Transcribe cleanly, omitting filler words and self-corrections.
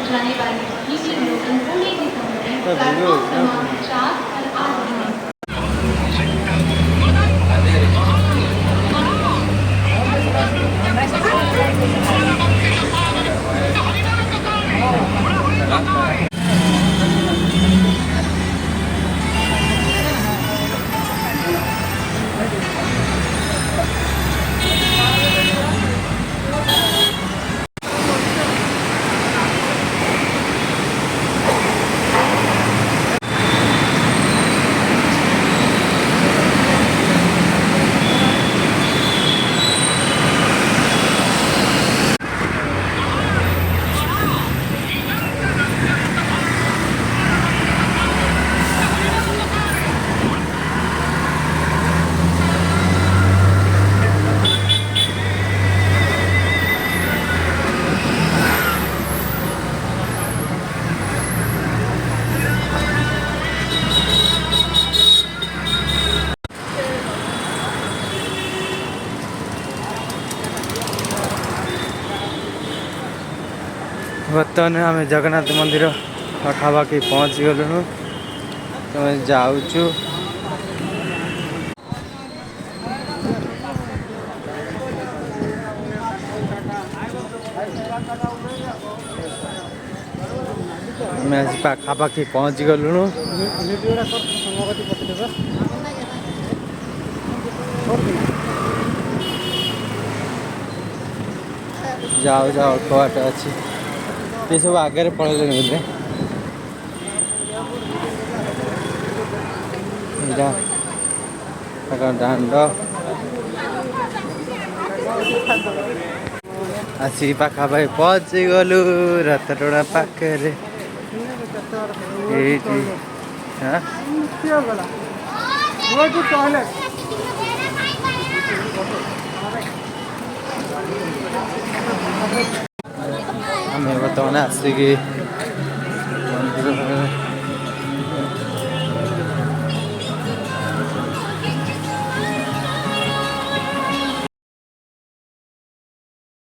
जाने वाली meeting local Pune के समय प्लेटफॉर्म क्रमांक 4 पर आ रही है। बर्तमान आम जगन्नाथ मंदिर पाखापाखि पहुँची गलुनु तो जाऊचु आज पाखापाखि पहुँची गलुनु जाओ जाओ अल्प बाट अच्छी ये सब आगे पड़े बोले दांड आसी पाखापाखि पहुँची गलु रथटोड़ा पाखे आम बर्तमान आसिक